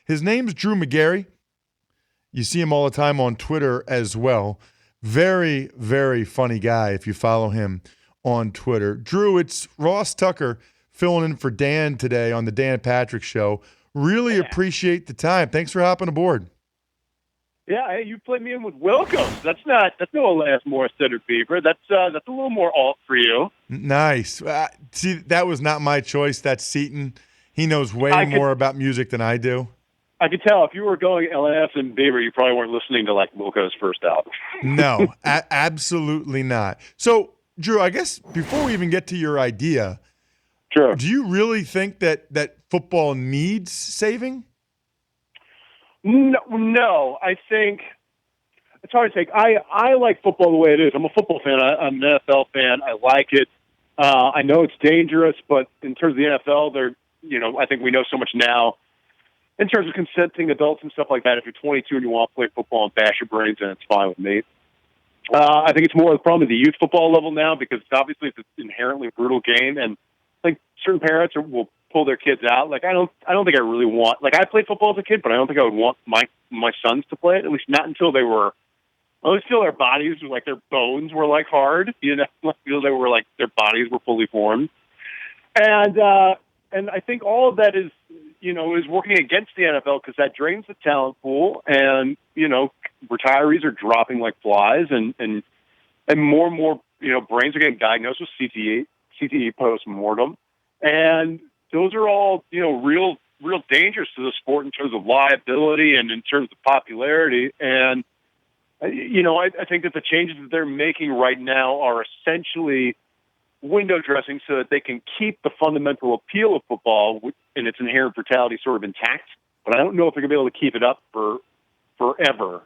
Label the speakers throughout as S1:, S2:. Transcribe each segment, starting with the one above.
S1: His name's Drew Magary. You see him all the time on Twitter as well. Very, very funny guy if you follow him on Twitter. Drew, it's Ross Tucker filling in for Dan today on the Dan Patrick Show. Really appreciate the time. Thanks for hopping aboard.
S2: Yeah, hey, you played me in with Wilkins. That's no Alanis Morissette or Bieber. That's a little more alt for you.
S1: Nice. See, that was not my choice. That's Seton. He knows way more about music than I do.
S2: I could tell if you were going Alanis and Bieber, you probably weren't listening to like Wilco's first album.
S1: No, absolutely not. So, Drew, I guess before we even get to your idea,
S2: sure.
S1: Do you really think that football needs saving?
S2: No, I think it's hard to take. I like football the way it is. I'm a football fan. I'm an NFL fan. I like it. I know it's dangerous, but in terms of the NFL, I think we know so much now. In terms of consenting adults and stuff like that, if you're 22 and you want to play football and bash your brains in, it's fine with me. I think it's more of a problem at the youth football level now because obviously it's an inherently brutal game, and I think certain parents will pull their kids out. Like I don't think I really want. Like I played football as a kid, but I don't think I would want my sons to play it. At least not until they were. I always feel their bodies were like their bones were like hard. I feel they were like their bodies were fully formed, and I think all of that is working against the NFL because that drains the talent pool, and retirees are dropping like flies, and more and more brains are getting diagnosed with CTE post mortem, and those are all real dangers to the sport in terms of liability and in terms of popularity. And I think that the changes that they're making right now are essentially window dressing so that they can keep the fundamental appeal of football and its inherent brutality sort of intact. But I don't know if they're going to be able to keep it up for forever.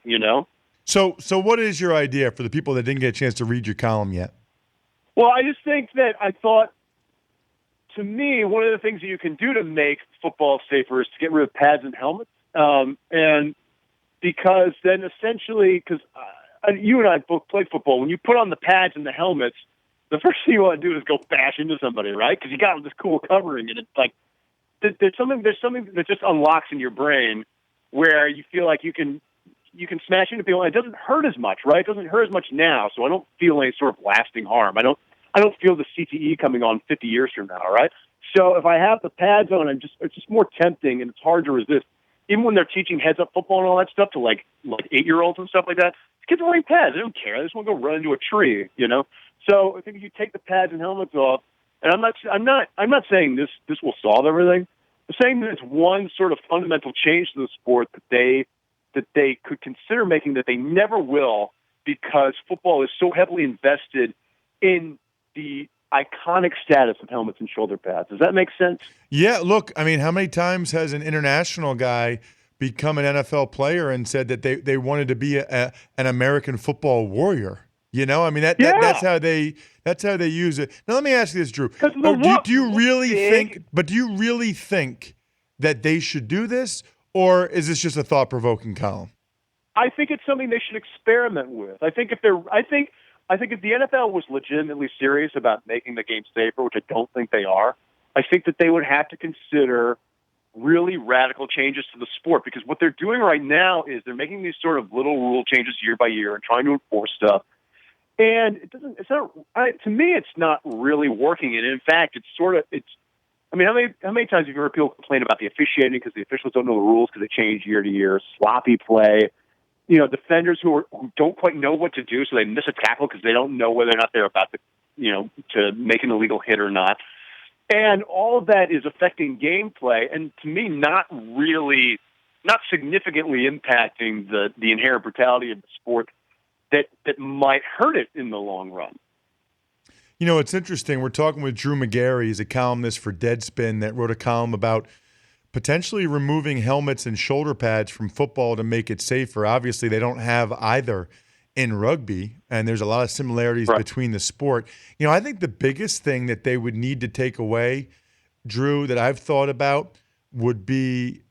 S1: So what is your idea for the people that didn't get a chance to read your column yet?
S2: Well, I just think that I thought, to me, one of the things that you can do to make football safer is to get rid of pads and helmets. And because then essentially, because you and I both played football, when you put on the pads and the helmets, the first thing you want to do is go bash into somebody, right? Because you got this cool covering, and it's like there's something that just unlocks in your brain where you feel like you can smash into people, and it doesn't hurt as much, right? It doesn't hurt as much now, so I don't feel any sort of lasting harm. I don't feel the CTE coming on 50 years from now, right? So if I have the pads on, it's just more tempting, and it's hard to resist. Even when they're teaching heads-up football and all that stuff to like 8-year-olds and stuff like that, kids are wearing pads. They don't care. They just want to go run into a tree, So I think if you take the pads and helmets off, and I'm not saying this will solve everything. I'm saying that it's one sort of fundamental change to the sport that they could consider making that they never will because football is so heavily invested in the iconic status of helmets and shoulder pads. Does that make sense?
S1: Yeah, look, I mean, how many times has an international guy become an NFL player and said that they wanted to be an American football warrior? That's how they use it. Now let me ask you this, Drew. Do you really think that they should do this, or is this just a thought-provoking column?
S2: I think it's something they should experiment with. I think if the NFL was legitimately serious about making the game safer, which I don't think they are, I think that they would have to consider really radical changes to the sport, because what they're doing right now is they're making these sort of little rule changes year by year and trying to enforce stuff. And to me, it's not really working. And in fact, how many times have you heard people complain about the officiating because the officials don't know the rules because they change year to year, sloppy play, defenders who don't quite know what to do, so they miss a tackle because they don't know whether or not they're about to make an illegal hit or not. And all of that is affecting gameplay, and to me, not significantly impacting the inherent brutality of the sport that might hurt it in the long run.
S1: It's interesting. We're talking with Drew Magary. He's a columnist for Deadspin that wrote a column about potentially removing helmets and shoulder pads from football to make it safer. Obviously, they don't have either in rugby, and there's a lot of similarities between the sport. I think the biggest thing that they would need to take away, Drew, that I've thought about would be,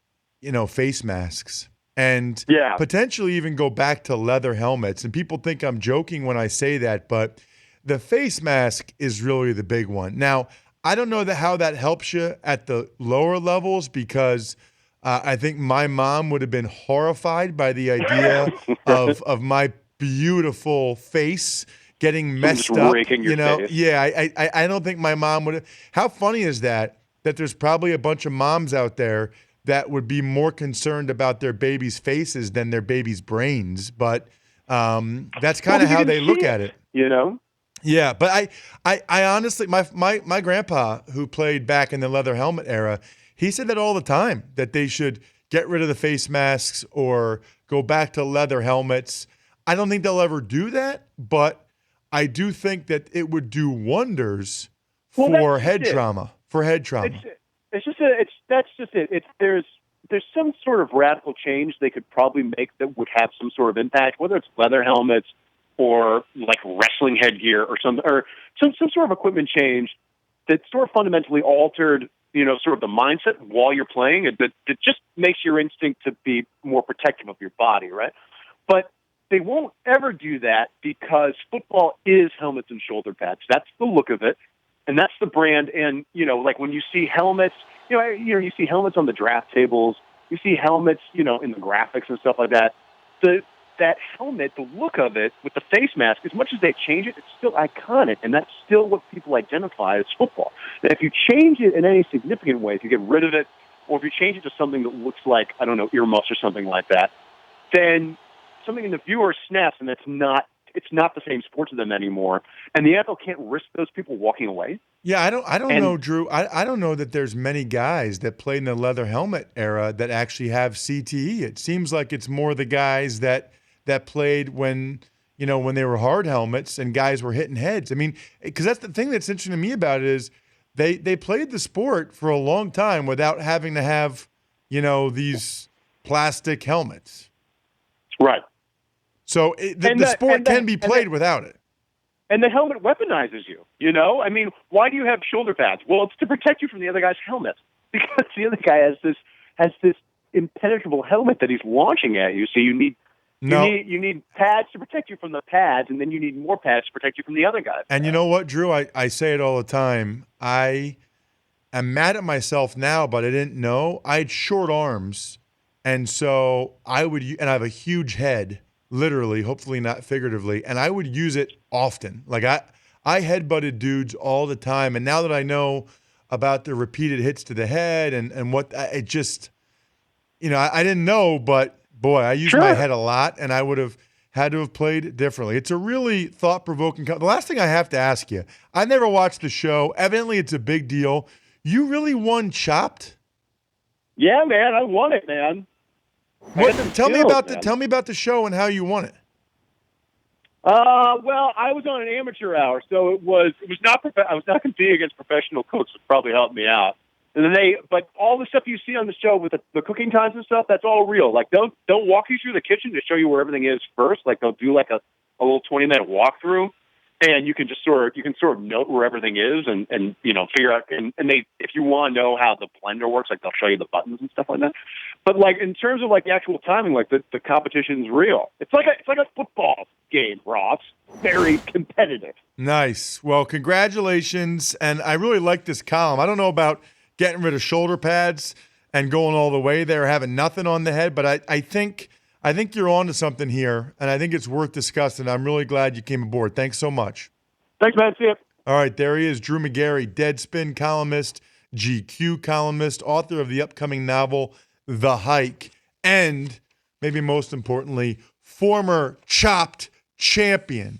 S1: face masks. And potentially even go back to leather helmets. And people think I'm joking when I say that, but the face mask is really the big one. Now, I don't know how that helps you at the lower levels because I think my mom would have been horrified by the idea of my beautiful face getting
S2: Someone just
S1: messed up.
S2: raking your face.
S1: Yeah, I don't think my mom would have. How funny is that? That there's probably a bunch of moms out there that would be more concerned about their babies' faces than their babies' brains. But that's
S2: Well,
S1: kind of
S2: because you
S1: how
S2: can
S1: they look
S2: see
S1: at
S2: it,
S1: it.
S2: you know?
S1: Yeah, but I honestly, my grandpa who played back in the leather helmet era, he said that all the time that they should get rid of the face masks or go back to leather helmets. I don't think they'll ever do that, but I do think that it would do wonders
S2: Well, that's
S1: for
S2: just
S1: head
S2: it.
S1: trauma. For head
S2: It's
S1: trauma.
S2: that's just it. There's some sort of radical change they could probably make that would have some sort of impact, whether it's leather helmets or like wrestling headgear or some sort of equipment change that sort of fundamentally altered, sort of the mindset while you're playing. That just makes your instinct to be more protective of your body, right? But they won't ever do that because football is helmets and shoulder pads. That's the look of it, and that's the brand. And like when you see helmets, you see helmets on the draft tables, you see helmets, in the graphics and stuff like that. That helmet, the look of it with the face mask, as much as they change it, it's still iconic, and that's still what people identify as football. And if you change it in any significant way, if you get rid of it, or if you change it to something that looks like, I don't know, earmuffs or something like that, then something in the viewer snaps, and it's not the same sport to them anymore. And the NFL can't risk those people walking away.
S1: Yeah, I don't
S2: And
S1: know, Drew. I don't know that there's many guys that played in the leather helmet era that actually have CTE. It seems like it's more the guys that played when when they were hard helmets and guys were hitting heads. I mean, because that's the thing that's interesting to me about it is they played the sport for a long time without having to have these plastic helmets.
S2: right.
S1: So the sport can be played without it.
S2: And the helmet weaponizes you, I mean, why do you have shoulder pads? Well, it's to protect you from the other guy's helmet because the other guy has this impenetrable helmet that he's launching at you. So you need pads to protect you from the pads, and then you need more pads to protect you from the other guy.
S1: And you know what, Drew? I say it all the time. I am mad at myself now, but I didn't know. I had short arms, and so I have a huge head, literally, hopefully not figuratively, and I would use it often. Like I headbutted dudes all the time, and now that I know about the repeated hits to the head and what it just, I didn't know, but boy, I use my head a lot, and I would have had to have played differently. It's a really thought-provoking. The last thing I have to ask you, I never watched the show. Evidently, it's a big deal. You really won Chopped?
S2: Yeah, man, I won it, man.
S1: Tell me about the show and how you won it.
S2: Well, I was on an amateur hour, so it was not. I was not competing against professional cooks, which probably helped me out. And then but all the stuff you see on the show with the cooking times and stuff, that's all real. Like, don't walk you through the kitchen to show you where everything is first. Like, they'll do like a little 20-minute walkthrough, and you can sort of note where everything is, and figure out. And they, if you want to know how the blender works, like they'll show you the buttons and stuff like that. But like in terms of like the actual timing, like the competition's real. It's like a football game, Ross. Very competitive.
S1: Nice. Well, congratulations, and I really like this column. I don't know about getting rid of shoulder pads and going all the way there, having nothing on the head. But I think you're on to something here, and I think it's worth discussing. I'm really glad you came aboard. Thanks so much.
S2: Thanks, man. See ya.
S1: All right, there he is, Drew Magary, Deadspin columnist, GQ columnist, author of the upcoming novel, The Hike, and maybe most importantly, former Chopped champion.